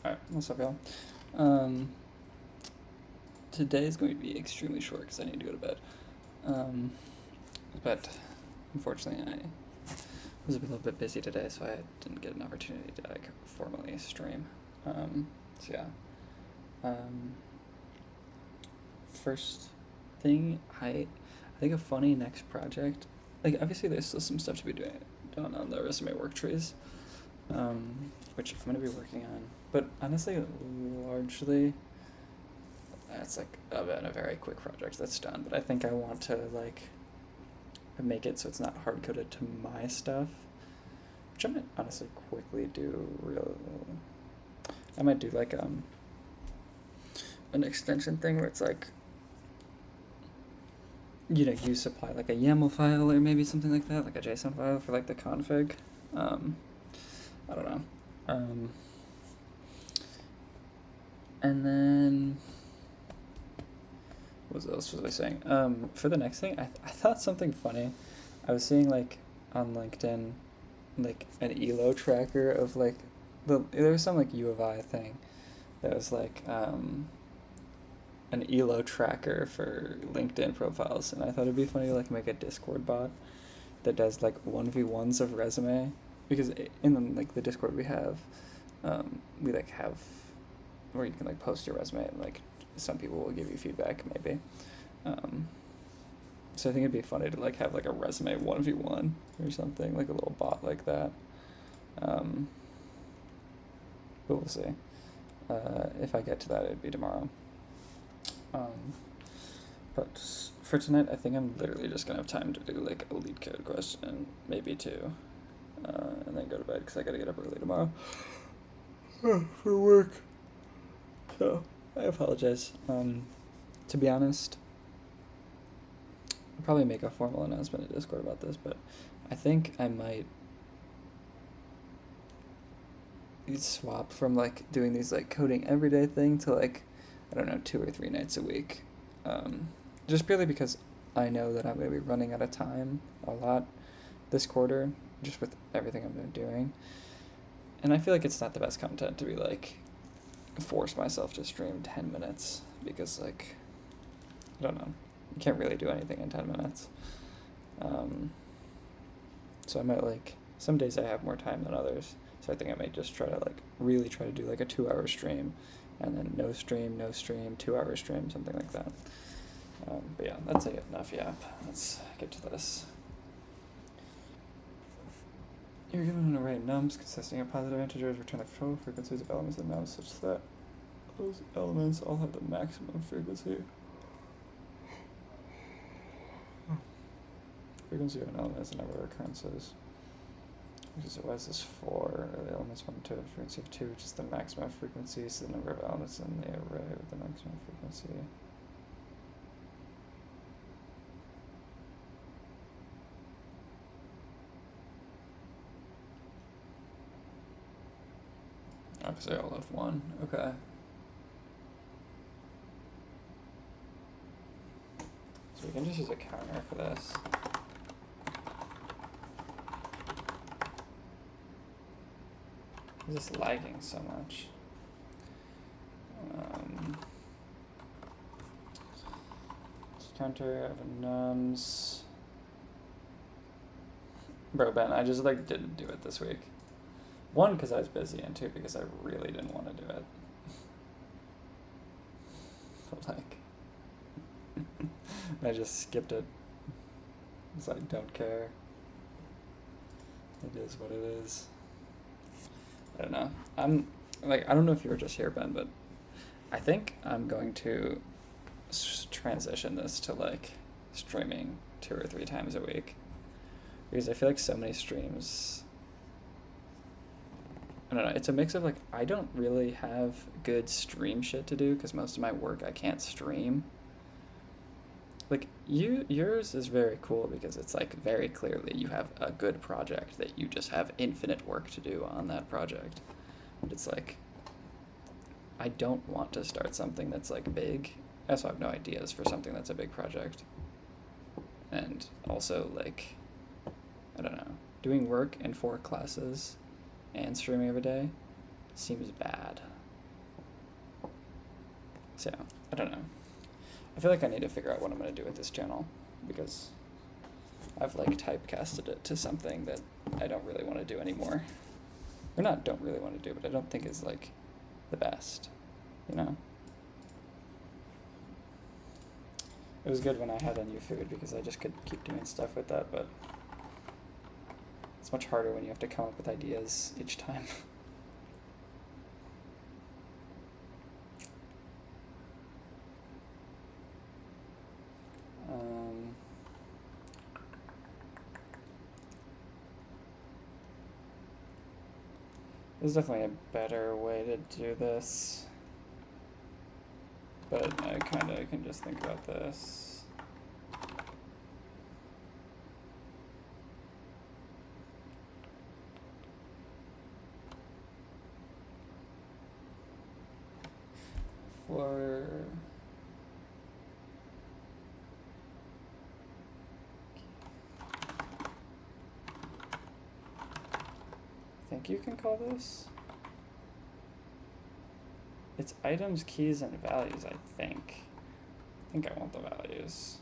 Alright, what's up, y'all? Um, Today is going to be extremely short because I need to go to bed. Um, but unfortunately, I was a little bit busy today, so I didn't get an opportunity to like formally stream. So yeah. Um, First thing, I think a funny next project. Like obviously, there's still some stuff to be done on the resume work trees, which I'm gonna be working on. But honestly, largely that's like been a very quick project that's done, but I think I want to like make it so it's not hard coded to my stuff, which I might honestly quickly do. I might do like an extension thing where it's like you supply like a YAML file or maybe something like that, like a JSON file for like the config. I don't know. And then what else was I saying? For the next thing, I thought something funny. I was seeing like on LinkedIn, like an ELO tracker of like there was some like U of I thing that was like an ELO tracker for LinkedIn profiles, and I thought it'd be funny to like make a Discord bot that does like 1v1s of resume, because in like the Discord we like have where you can like post your resume and like some people will give you feedback maybe. So I think it'd be funny to like have like a resume 1v1 or something, like a little bot like that. But we'll see. If I get to that, it'd be tomorrow. But for tonight, I think I'm literally just gonna have time to do like a leetcode question, maybe two, and then go to bed because I gotta get up early tomorrow for work. So I apologize. To be honest, I'll probably make a formal announcement in Discord about this, but I think I might swap from like doing these like coding everyday thing to like, I don't know, 2 or 3 nights a week. Just purely because I know that I'm going to be running out of time a lot this quarter, just with everything I've been doing. And I feel like it's not the best content to be like force myself to stream 10 minutes because like, I don't know, you can't really do anything in 10 minutes. So I might like, some days I have more time than others. So I think I might just try to like really try to do like a 2 hour stream and then no stream, 2 hour stream, something like that. But yeah, that's enough yap. Let's get to this. You're given an array of nums consisting of positive integers. Return the total frequencies of elements of nums such that those elements all have the maximum frequency. Frequency of an element is the number of occurrences. Why is this 4? The elements 1 and 2 have a frequency of 2, which is the maximum frequency, so the number of elements in the array with the maximum frequency. Oh, because they all have 1. Okay. So we can just use a counter for this. It's just lagging so much. Counter of nums. Bro, Ben, I just like didn't do it this week. 1, because I was busy, and 2, because I really didn't want to do it. But like, I just skipped it. Because I don't care. It is what it is. I don't know. I don't know if you were just here, Ben, but I think I'm going to transition this to like streaming 2 or 3 times a week, because I feel like so many streams, I don't know, it's a mix of like I don't really have good stream shit to do because most of my work I can't stream. Like yours is very cool because it's like very clearly you have a good project that you just have infinite work to do on that project. But it's like I don't want to start something that's like big. I also have no ideas for something that's a big project. And also like, I don't know, doing work in 4 classes and streaming every day seems bad. So, I don't know. I feel like I need to figure out what I'm going to do with this channel, because I've like typecasted it to something that I don't really want to do anymore. Or not don't really want to do, but I don't think is like the best, you know? It was good when I had a new food because I just could keep doing stuff with that, but it's much harder when you have to come up with ideas each time. There's definitely a better way to do this, but I kind of can just think about this. For I think you can call this. It's items, keys, and values, I think. I think I want the values.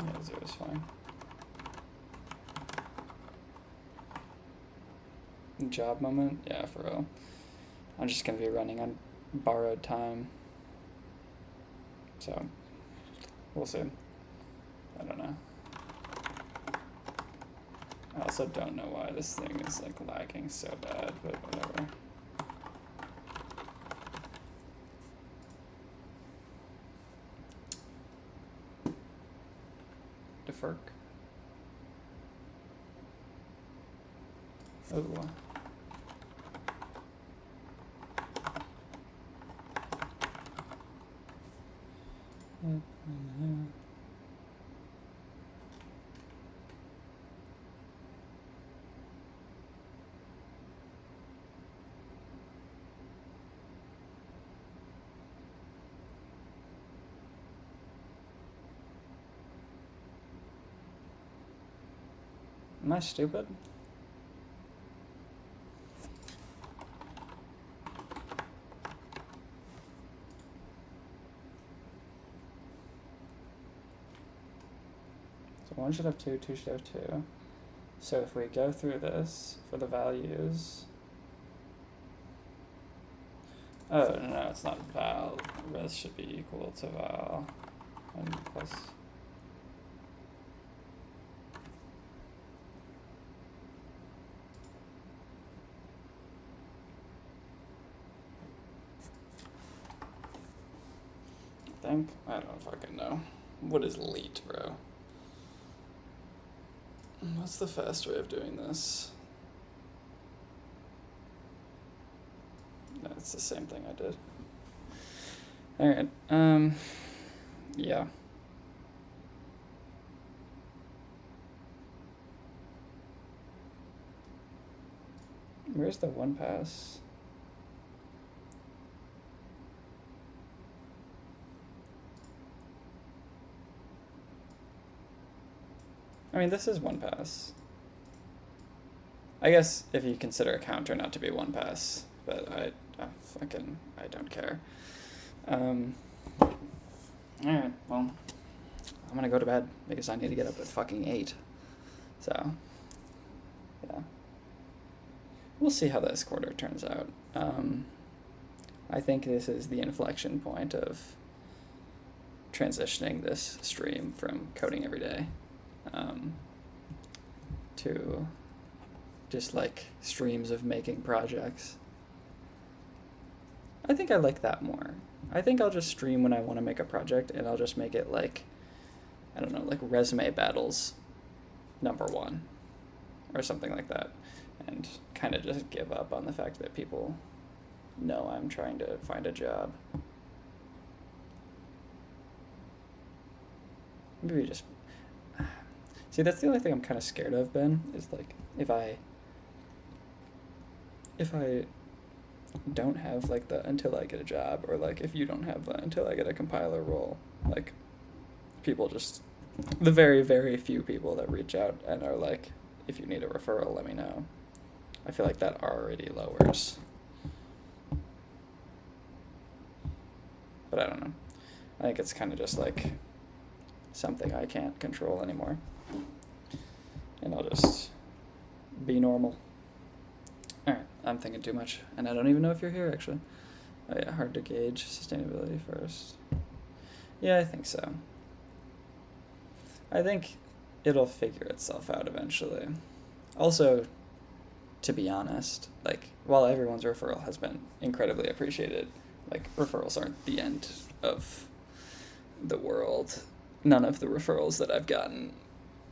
Yeah, 0 is fine. Job moment? Yeah, for real. I'm just gonna be running on borrowed time. So, we'll see. I don't know. I also don't know why this thing is like lagging so bad, but whatever. Deferk. Oh. Am I stupid? So 1 should have 2, 2 should have 2. So if we go through this for the values. Oh, no, it's not val. Res should be equal to val. And plus. I don't fucking know. What is leet, bro? What's the fast way of doing this? No, it's the same thing I did. Alright, yeah. Where's the one pass? I mean, this is one pass. I guess if you consider a counter not to be one pass, but I don't care. Alright, well, I'm gonna go to bed because I need to get up at fucking 8. So, yeah. We'll see how this quarter turns out. I think this is the inflection point of transitioning this stream from coding every day to just like streams of making projects. I think I like that more. I think I'll just stream when I want to make a project, and I'll just make it like, I don't know, like resume battles #1 or something like that, and kind of just give up on the fact that people know I'm trying to find a job. Maybe just see, that's the only thing I'm kind of scared of, Ben, is like if I don't have like the until I get a job, or like if you don't have the until I get a compiler role. Like people just, the very, very few people that reach out and are like, if you need a referral, let me know. I feel like that already lowers. But I don't know. I think it's kind of just like something I can't control anymore. And I'll just be normal. Alright, I'm thinking too much. And I don't even know if you're here, actually. Oh yeah, hard to gauge. Sustainability first. Yeah, I think so. I think it'll figure itself out eventually. Also, to be honest, like, while everyone's referral has been incredibly appreciated, like, referrals aren't the end of the world. None of the referrals that I've gotten,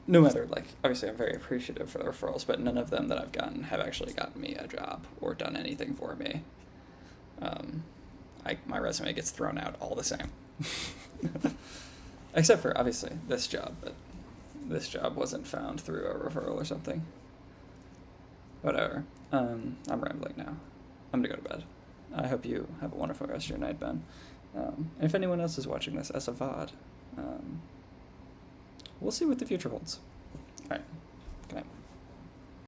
no matter, like, obviously I'm very appreciative for the referrals, but none of them that I've gotten have actually gotten me a job or done anything for me. My resume gets thrown out all the same. Except for, obviously, this job, but this job wasn't found through a referral or something. Whatever. I'm rambling now. I'm gonna go to bed. I hope you have a wonderful rest of your night, Ben. And if anyone else is watching this as a VOD, we'll see what the future holds. Alright, good night.